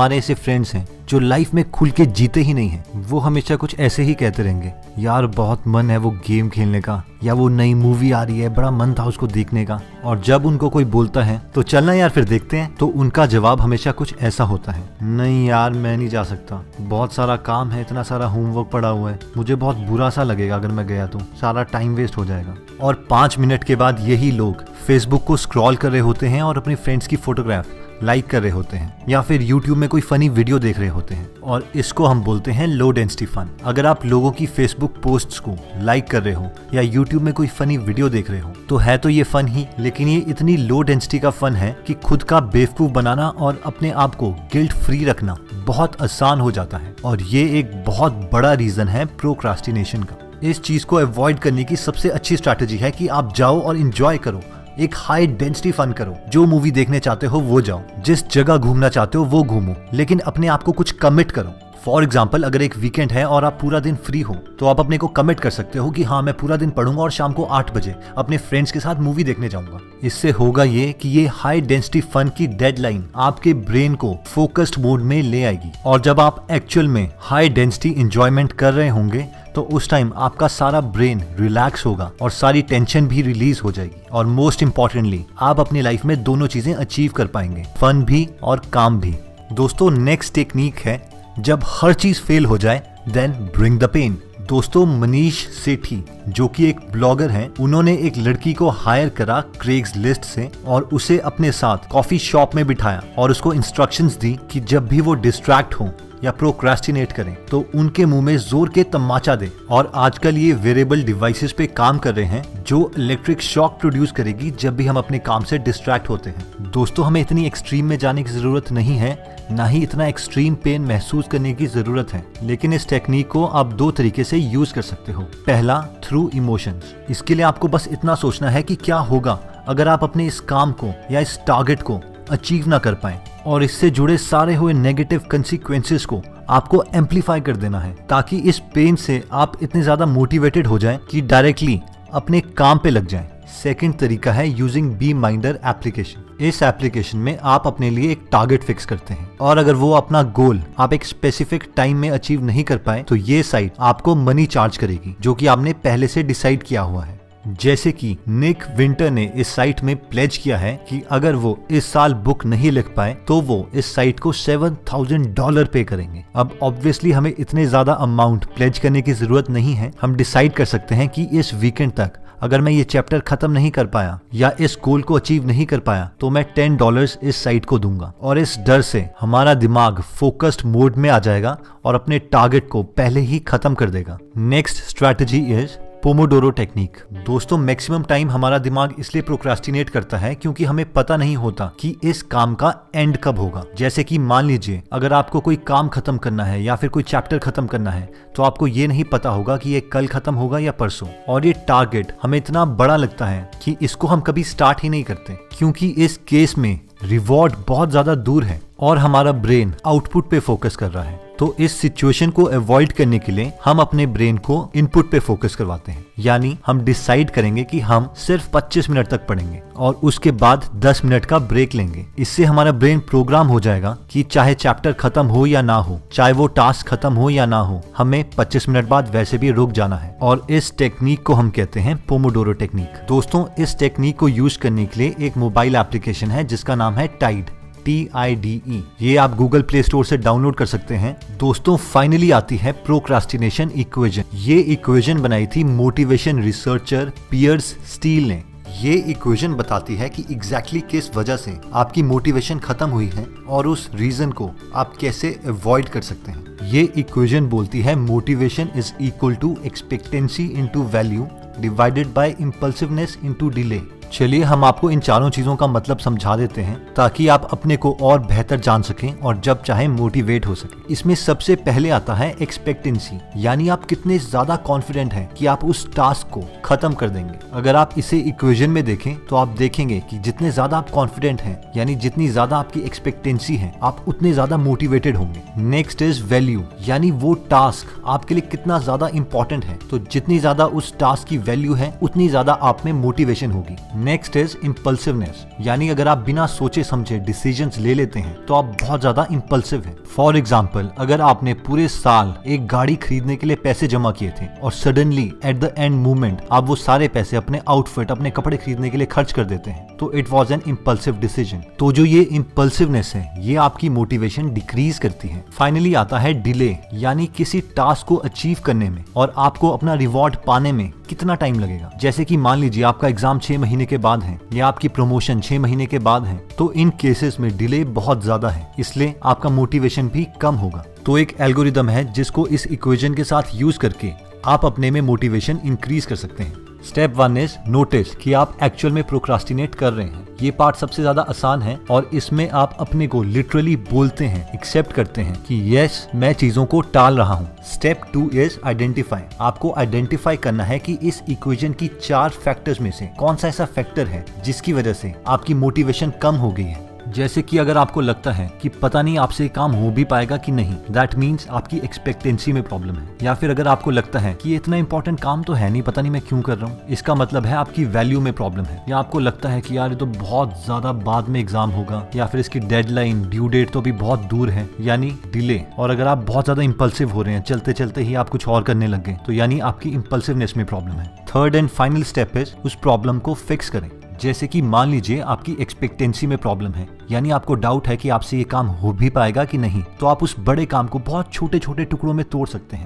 हमारे ऐसे फ्रेंड्स हैं जो लाइफ में खुल के जीते ही नहीं हैं। वो हमेशा कुछ ऐसे ही कहते रहेंगे, यार बहुत मन है वो गेम खेलने का, या वो नई मूवी आ रही है बड़ा मन था उसको देखने का। और जब उनको कोई बोलता है तो चलना यार फिर देखते हैं, तो उनका जवाब हमेशा कुछ ऐसा होता है, नहीं यार मैं नहीं जा सकता, बहुत सारा काम है, इतना सारा होमवर्क पड़ा हुआ है, मुझे बहुत बुरा सा लगेगा अगर मैं गया तो, सारा टाइम वेस्ट हो जाएगा। और 5 मिनट के बाद यही लोग फेसबुक को स्क्रॉल कर रहे होते हैं और अपनी फ्रेंड्स की फोटोग्राफ लाइक कर रहे होते हैं, या फिर यूट्यूब में कोई फनी वीडियो देख रहे होते हैं। और इसको हम बोलते हैं लो डेंसिटी फन। अगर आप लोगों की फेसबुक पोस्ट्स को लाइक कर रहे हो या यूट्यूब में कोई फनी वीडियो देख रहे हो तो है तो ये फन ही, लेकिन ये इतनी लो डेंसिटी का फन है कि खुद का बेवकूफ बनाना और अपने आप को गिल्ट फ्री रखना बहुत आसान हो जाता है। और ये एक बहुत बड़ा रीजन है प्रोक्रास्टिनेशन का। इस चीज को अवॉइड करने की सबसे अच्छी स्ट्रैटेजी है कि आप जाओ और एंजॉय करो, एक हाई डेंसिटी फन करो। जो मूवी देखने चाहते हो वो जाओ, जिस जगह घूमना चाहते हो वो घूमो, लेकिन अपने आप को कुछ कमिट करो। फॉर एग्जाम्पल, अगर एक वीकेंड है और आप पूरा दिन फ्री हो तो आप अपने को कमिट कर सकते हो कि हाँ मैं पूरा दिन पढ़ूंगा और शाम को 8 बजे अपने फ्रेंड्स के साथ मूवी देखने जाऊंगा। इससे होगा ये कि ये हाई डेंसिटी फन की डेडलाइन आपके ब्रेन को फोकस्ड मोड में ले आएगी, और जब आप एक्चुअल में हाई डेंसिटी एंजॉयमेंट कर रहे होंगे तो उस टाइम आपका सारा ब्रेन रिलैक्स होगा और सारी टेंशन भी रिलीज हो जाएगी। और मोस्ट इम्पोर्टेंटली आप अपनी लाइफ में दोनों चीजें अचीव कर पाएंगे, फन भी और काम भी। दोस्तों, नेक्स्ट टेक्निक है जब हर चीज फेल हो जाए देन ब्रिंग द पेन। दोस्तों, मनीष सेठी जो कि एक ब्लॉगर हैं, उन्होंने एक लड़की को हायर करा क्रेग्सलिस्ट से और उसे अपने साथ कॉफी शॉप में बिठाया और उसको इंस्ट्रक्शंस दी कि जब भी वो डिस्ट्रैक्ट हो या प्रोक्रास्टिनेट करें तो उनके मुंह में जोर के तमाचा दे। और आजकल ये वेरेबल डिवाइसेस पे काम कर रहे हैं जो इलेक्ट्रिक शॉक प्रोड्यूस करेगी जब भी हम अपने काम से डिस्ट्रैक्ट होते हैं। दोस्तों, हमें इतनी एक्सट्रीम में जाने की जरूरत नहीं है, ना ही इतना एक्सट्रीम पेन महसूस करने की जरूरत है, लेकिन इस टेक्निक को आप 2 तरीके से यूज कर सकते हो। पहला, थ्रू इमोशंस। इसके लिए आपको बस इतना सोचना है कि क्या होगा अगर आप अपने इस काम को या इस टारगेट को अचीव ना कर पाए, और इससे जुड़े सारे हुए नेगेटिव कंसिक्वेंसेस को आपको एम्पलीफाई कर देना है, ताकि इस पेन से आप इतने ज्यादा मोटिवेटेड हो जाएं कि डायरेक्टली अपने काम पे लग जाएं। सेकंड तरीका है यूजिंग बी माइंडर एप्लीकेशन। इस एप्लीकेशन में आप अपने लिए एक टारगेट फिक्स करते हैं, और अगर वो अपना गोल आप एक स्पेसिफिक टाइम में अचीव नहीं कर पाए तो ये साइट आपको मनी चार्ज करेगी जो कि आपने पहले से डिसाइड किया हुआ है। जैसे कि निक विंटर ने इस साइट में प्लेज किया है कि अगर वो इस साल बुक नहीं लिख पाए तो वो इस साइट को $7,000 पे करेंगे। अब ऑब्वियसली हमें इतने ज्यादा अमाउंट प्लेज करने की जरूरत नहीं है। हम डिसाइड कर सकते हैं कि इस वीकेंड तक अगर मैं ये चैप्टर खत्म नहीं कर पाया या इस गोल को अचीव नहीं कर पाया तो मैं $10 इस साइट को दूंगा। और इस डर से हमारा दिमाग फोकस्ड मोड में आ जाएगा और अपने टारगेट को पहले ही खत्म कर देगा। Next strategy is Pomodoro technique. दोस्तों, मैक्सिमम टाइम हमारा दिमाग इसलिए प्रोक्रास्टिनेट करता है क्योंकि हमें पता नहीं होता कि इस काम का एंड कब होगा। जैसे कि मान लीजिए अगर आपको कोई काम खत्म करना है या फिर कोई चैप्टर खत्म करना है तो आपको ये नहीं पता होगा कि ये कल खत्म होगा या परसों, और ये टारगेट हमें इतना बड़ा लगता है कि इसको हम कभी स्टार्ट ही नहीं करते, क्योंकि इस केस में रिवॉर्ड बहुत ज्यादा दूर है और हमारा ब्रेन आउटपुट पे फोकस कर रहा है। तो इस सिचुएशन को अवॉइड करने के लिए हम अपने ब्रेन को इनपुट पे फोकस करवाते हैं, यानी हम डिसाइड करेंगे कि हम सिर्फ 25 मिनट तक पढ़ेंगे और उसके बाद 10 मिनट का ब्रेक लेंगे। इससे हमारा ब्रेन प्रोग्राम हो जाएगा कि चाहे चैप्टर खत्म हो या ना हो, चाहे वो टास्क खत्म हो या ना हो, हमें 25 मिनट बाद वैसे भी रुक जाना है। और इस टेक्निक को हम कहते हैं पोमोडोरो टेक्निक। दोस्तों, इस टेक्निक को यूज करने के लिए एक मोबाइल एप्लीकेशन है जिसका नाम है टाइड, TIDE। ये आप गूगल प्ले स्टोर से डाउनलोड कर सकते हैं। दोस्तों, फाइनली आती है प्रोक्रास्टिनेशन इक्वेशन। ये इक्वेशन बनाई थी मोटिवेशन रिसर्चर पियर्स स्टील ने। ये इक्वेशन बताती है कि एग्जैक्टली किस वजह से आपकी मोटिवेशन खत्म हुई है और उस रीजन को आप कैसे अवॉइड कर सकते हैं। ये इक्वेशन बोलती है motivation is equal to expectancy into value divided by impulsiveness into delay. चलिए हम आपको इन चारों चीजों का मतलब समझा देते हैं ताकि आप अपने को और बेहतर जान सकें और जब चाहे मोटिवेट हो सके। इसमें सबसे पहले आता है एक्सपेक्टेंसी, यानी आप कितने ज्यादा कॉन्फिडेंट हैं कि आप उस टास्क को खत्म कर देंगे। अगर आप इसे इक्वेशन में देखें तो आप देखेंगे कि जितने ज्यादा आप कॉन्फिडेंट हैं, यानी जितनी ज्यादा आपकी एक्सपेक्टेंसी है, आप उतने ज्यादा मोटिवेटेड होंगे। नेक्स्ट इज वैल्यू, यानी वो टास्क आपके लिए कितना ज्यादा इंपॉर्टेंट है। तो जितनी ज्यादा उस टास्क की वैल्यू है उतनी ज्यादा आप में मोटिवेशन होगी। नेक्स्ट इज इम्पल्सिवनेस, यानी अगर आप बिना सोचे समझे डिसीजंस ले लेते हैं तो आप बहुत ज्यादा इम्पल्सिव हैं। फॉर एग्जाम्पल, अगर आपने पूरे साल एक गाड़ी खरीदने के लिए पैसे जमा किए थे और suddenly at the end movement आप वो सारे पैसे अपने आउटफिट, अपने कपड़े खरीदने के लिए खर्च कर देते हैं, तो it was an impulsive decision. तो जो ये इम्पल्सिवनेस है ये आपकी मोटिवेशन डिक्रीज करती है। फाइनली आता है डिले, यानी किसी टास्क को अचीव करने में और आपको अपना रिवॉर्ड पाने में कितना टाइम लगेगा। जैसे कि मान लीजिए आपका एग्जाम 6 महीने के बाद है या आपकी प्रमोशन 6 महीने के बाद है, तो इन केसेस में डिले बहुत ज्यादा है, इसलिए आपका मोटिवेशन भी कम होगा। तो एक एल्गोरिदम है जिसको इस इक्वेशन के साथ यूज करके आप अपने में मोटिवेशन इंक्रीज कर सकते हैं। स्टेप 1 इज नोटिस कि आप एक्चुअल में प्रोक्रास्टिनेट कर रहे हैं। ये पार्ट सबसे ज्यादा आसान है और इसमें आप अपने को लिटरली बोलते हैं, एक्सेप्ट करते हैं कि यस मैं चीजों को टाल रहा हूँ। Step 2 is identify. आपको आइडेंटिफाई करना है कि इस इक्वेशन की 4 फैक्टर्स में से कौन सा ऐसा फैक्टर है जिसकी वजह से आपकी मोटिवेशन कम हो गई है। जैसे कि अगर आपको लगता है कि पता नहीं आपसे काम हो भी पाएगा कि नहीं, दैट मीन्स आपकी एक्सपेक्टेंसी में प्रॉब्लम है। या फिर अगर आपको लगता है कि इतना इंपॉर्टेंट काम तो है नहीं, पता नहीं मैं क्यों कर रहा हूँ, इसका मतलब है आपकी वैल्यू में प्रॉब्लम है। या आपको लगता है कि यार ये तो बहुत ज्यादा बाद में एग्जाम होगा, या फिर इसकी डेडलाइन, ड्यू डेट तो भी बहुत दूर है, यानी डिले। और अगर आप बहुत ज्यादा इंपल्सिव हो रहे हैं, चलते चलते ही आप कुछ और करने लग गए, तो यानी आपकी इंपल्सिवनेस में प्रॉब्लम है। Third and final step is उस प्रॉब्लम को फिक्स करें। जैसे कि मान लीजिए आपकी एक्सपेक्टेंसी में प्रॉब्लम है, यानी आपको डाउट है कि आपसे ये काम हो भी पाएगा कि नहीं, तो आप उस बड़े काम को बहुत छोटे छोटे टुकड़ों में तोड़ सकते हैं।